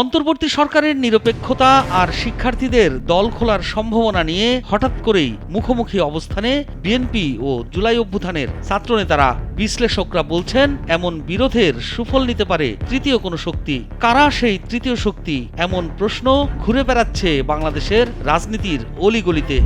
অন্তর্বর্তী সরকারের নিরপেক্ষতা আর শিক্ষার্থীদের দল খোলার সম্ভাবনা নিয়ে হঠাৎ করেই মুখোমুখি অবস্থানে বিএনপি ও জুলাই অভ্যুত্থানের ছাত্রনেতারা। বিশ্লেষকরা বলছেন, এমন বিরোধের সুফল নিতে পারে তৃতীয় কোনো শক্তি। কারা সেই তৃতীয় শক্তি, এমন প্রশ্ন ঘুরে বেড়াচ্ছে বাংলাদেশের রাজনীতির অলিগলিতে।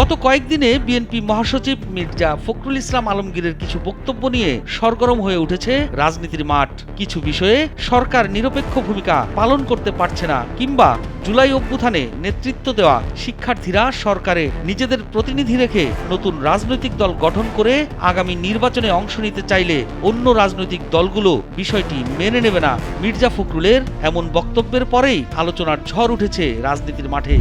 গত কয়েকদিনে বিএনপি মহাসচিব মির্জা ফখরুল ইসলাম আলমগীরের কিছু বক্তব্য নিয়ে সরগরম হয়ে উঠেছে রাজনীতির মাঠ। কিছু বিষয়ে সরকার নিরপেক্ষ ভূমিকা পালন করতে পারছে না, কিংবা জুলাই অভ্যুত্থানে নেতৃত্ব দেওয়া শিক্ষার্থীরা সরকারে নিজেদের প্রতিনিধি রেখে নতুন রাজনৈতিক দল গঠন করে আগামী নির্বাচনে অংশ নিতে চাইলে অন্য রাজনৈতিক দলগুলো বিষয়টি মেনে নেবে না। মির্জা ফখরুলের এমন বক্তব্যের পরেই আলোচনার ঝড় উঠেছে রাজনীতির মাঠে।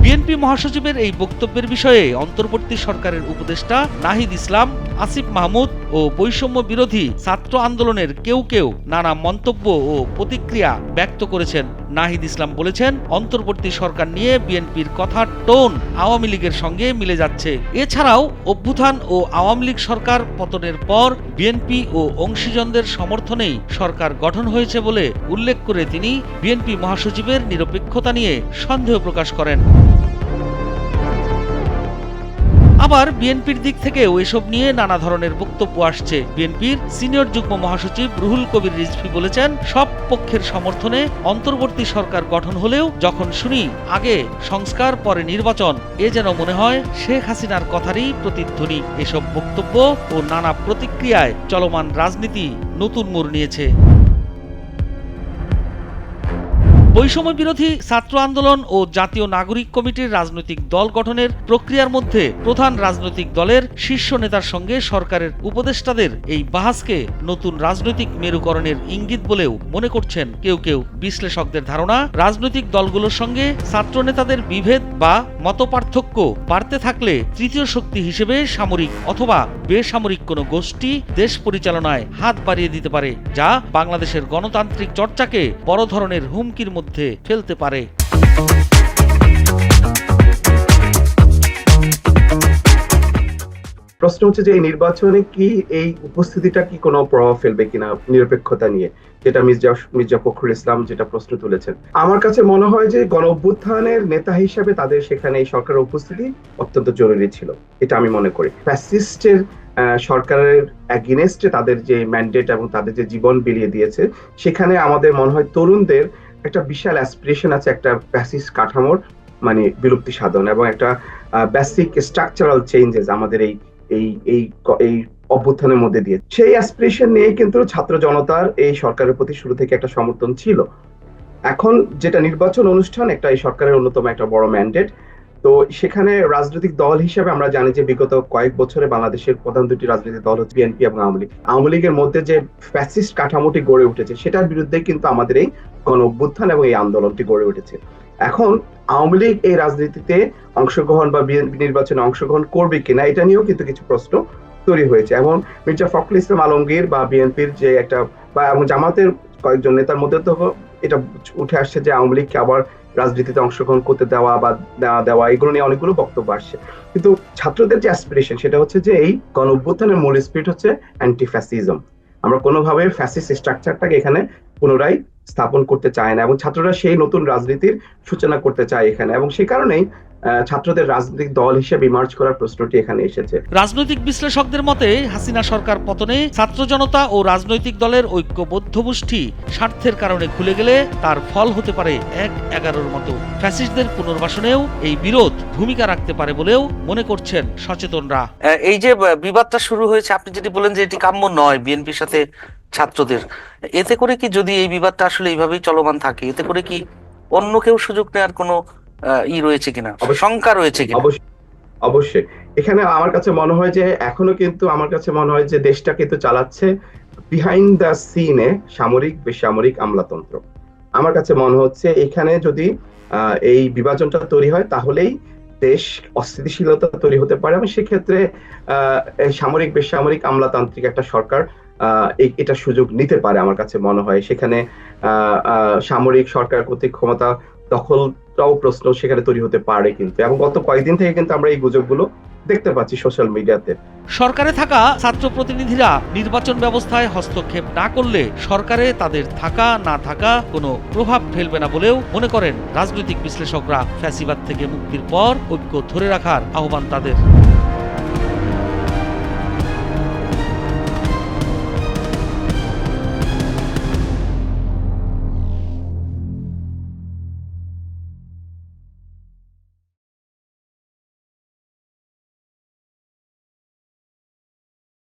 বিএনপি মহাসচিবের এই বক্তব্যের বিষয়ে অন্তর্বর্তী সরকারের উপদেষ্টা নাহিদ ইসলাম, আসিফ মাহমুদ ও বৈষম্য বিরোধী ছাত্র আন্দোলনের কেউ নানা মন্তব্য ও প্রতিক্রিয়া ব্যক্ত করেছেন। নাহিদ ইসলাম বলেছেন, অন্তর্বর্তী সরকার নিয়ে বিএনপির কথার টোন আওয়ামী লীগের সঙ্গে মিলে যাচ্ছে। এছাড়াও অভ্যুত্থান ও আওয়ামী লীগ সরকার পতনের পর বিএনপি ও অংশীজনদের সমর্থনেই সরকার গঠন হয়েছে বলে উল্লেখ করে তিনি বিএনপি মহাসচিবের নিরপেক্ষতা নিয়ে সন্দেহ প্রকাশ করেন। আবার বিএনপির দিক থেকেও এসব নিয়ে নানা ধরনের বক্তব্য আসছে। বিএনপির সিনিয়র যুগ্ম মহাসচিব রুহুল কবির রিজভী বলেছেন, সব পক্ষের সমর্থনে অন্তর্বর্তী সরকার গঠন হলেও যখন শুনি আগে সংস্কার পরে নির্বাচন, এ যেন মনে হয় শেখ হাসিনার কথারই প্রতিধ্বনি। এসব বক্তব্য ও নানা প্রতিক্রিয়ায় চলমান রাজনীতি নতুন মোড় নিয়েছে। বৈষম্য বিরোধী ছাত্র আন্দোলন ও জাতীয় নাগরিক কমিটির রাজনৈতিক দল গঠনের প্রক্রিয়ার মধ্যে প্রধান রাজনৈতিক দলের শীর্ষ নেতার সঙ্গে সরকারের উপদেষ্টাদের এই বাহাসকে নতুন রাজনৈতিক মেরুকরণের ইঙ্গিত বলেও মনে করছেন কেউ। বিশ্লেষকদের ধারণা, রাজনৈতিক দলগুলোর সঙ্গে ছাত্র নেতাদের বিভেদ বা মতপার্থক্য বাড়তে থাকলে তৃতীয় শক্তি হিসেবে সামরিক অথবা বেসামরিক কোনো গোষ্ঠী দেশ পরিচালনায় হাত বাড়িয়ে দিতে পারে, যা বাংলাদেশের গণতান্ত্রিক চর্চাকে বড় ধরনের হুমকির মধ্যে ফেলতে পারে। প্রশ্ন হচ্ছে যে এই নির্বাচনে কি এই উপস্থিতিটা কি কোনো প্রভাব ফেলবে কিনা নিরপেক্ষতা নিয়ে, যেটা মির্জা ফখরুল ইসলাম যেটা প্রশ্ন তুলেছেন। আমার কাছে মনে হয় যে গণ অভ্যুত্থানের নেতা হিসেবে তাদের সেখানে এই সরকারের উপস্থিতি অত্যন্ত জরুরি ছিল, এটা আমি মনে করি। ফ্যাসিস্টের সরকারের এগেইনস্টে তাদের যে ম্যান্ডেট এবং তাদের যে জীবন বিলিয়ে দিয়েছে, সেখানে আমাদের মনে হয় তরুণদের একটা বিশাল অ্যাসপিরেশন আছে একটা ফ্যাসিস্ট কাঠামোর মানে বিলুপ্তি সাধন এবং একটা বেসিক স্ট্রাকচারাল চেঞ্জেস আমাদের এই অভ্যুত্থানের মধ্যে দিয়ে। সেই অ্যাসপিরেশন নিয়ে কিন্তু ছাত্র জনতার এই সরকারের প্রতি শুরু থেকে একটা সমর্থন ছিল। এখন যেটা নির্বাচন অনুষ্ঠান একটা এই সরকারের অন্যতম একটা বড় ম্যান্ডেট, তো সেখানে রাজনৈতিক দল হিসেবে আমরা জানি যে বিগত কয়েক বছরে বাংলাদেশের প্রধান দুটি রাজনৈতিক দল হচ্ছে বিএনপি এবং আওয়ামী লীগ। আওয়ামী লীগের মধ্যে যে ফ্যাসিস্ট কাঠামোটি গড়ে উঠেছে সেটার বিরুদ্ধে কিন্তু আমাদের এই গণ অভ্যুত্থান এবং এই আন্দোলনটি গড়ে উঠেছে। এখন আওয়ামী লীগ এই রাজনীতিতে অংশগ্রহণ বা বিএনপি নির্বাচনে অংশগ্রহণ করবে কিনা এটা নিয়েও কিন্তু কিছু প্রশ্ন তৈরি হয়েছে। এবং মির্জা ফখরুল ইসলাম আলমগীর বা বিএনপির যে একটা বা এবং জামাতের কয়েকজন নেতার মধ্যে তো এটা উঠে আসছে যে আওয়ামী লীগকে আবার রাজনীতিতে অংশগ্রহণ করতে দেওয়া বা দেওয়া এগুলো নিয়ে অনেকগুলো বক্তব্য আসছে। কিন্তু ছাত্রদের যে অ্যাসপিরেশন সেটা হচ্ছে যে এই গণ অভ্যুত্থানের মূল স্পিরিট হচ্ছে অ্যান্টি ফ্যাসিজম। আমরা কোনোভাবে ফ্যাসিস্ট স্ট্রাকচারটাকে এখানে পুনরায় স্থাপন করতে চায় না এবং ছাত্ররা সেই নতুন রাজনীতির সূচনা করতে চায় এখানে, এবং সেই কারণেই ছাত্রদের রাজনৈতিক দল হিসেবে ইমার্জ করার প্রশ্নটি এখানে এসেছে। রাজনৈতিক বিশ্লেষকদের মতে হাসিনা সরকার পতনে ছাত্র জনতা ও রাজনৈতিক দলের ঐক্যবদ্ধ গোষ্ঠী স্বার্থের কারণে খুলে গেলে তার ফল হতে পারে ১-১১-র মতো। ফ্যাসিস্টদের পুনর্বাসনেও এই বিরোধ ভূমিকা রাখতে পারে বলেও মনে করছেন সচেতনরা। এই যে বিবাদটা শুরু হয়েছে, আপনি যেটি বলেন যে এটি কাম্য নয় বিএনপির সাথে ছাত্রদের, এতে করে কি যদি এই বিবাদটা আসলে এইভাবেই চলমান থাকে, এতে করে কি অন্য কেউ সুযোগ নেওয়ার কোনো রয়েছে কিনা, শঙ্কা রয়েছে কিনা? অবশ্যই এখানে আমার কাছে মনে হয় যে এখনো কিন্তু আমার কাছে মনে হয় যে দেশটা কিন্তু চালাচ্ছে বিহাইন্ড দ্য সিনে সামরিক বেসামরিক আমলাতন্ত্র। আমার কাছে মনে হচ্ছে এখানে যদি এই বিভাজনটা তৈরি হয় তাহলেই দেশ অস্থিতিশীলতা তৈরি হতে পারে এবং সেক্ষেত্রে সামরিক বেসামরিক আমলাতান্ত্রিক একটা সরকার এটা সুযোগ নিতে পারে। আমার কাছে মনে হয় সেখানে সামরিক সরকার কর্তৃক ক্ষমতা দখলটাও প্রশ্ন সেখানে তৈরি হতে পারে কিন্তু, এবং গত কয়েকদিন থেকে কিন্তু আমরা এই গুজবগুলো দেখতে পাচ্ছি সোশ্যাল মিডিয়াতে। সরকারে থাকা ছাত্র প্রতিনিধিরা নির্বাচন ব্যবস্থায় হস্তক্ষেপ না করলে সরকারে তাদের থাকা না থাকা কোনো প্রভাব ফেলবে না বলেও মনে করেন রাজনৈতিক বিশ্লেষকরা। ফ্যাসিবাদ থেকে মুক্তির পর ঐক্য ধরে রাখার আহ্বান তাদের।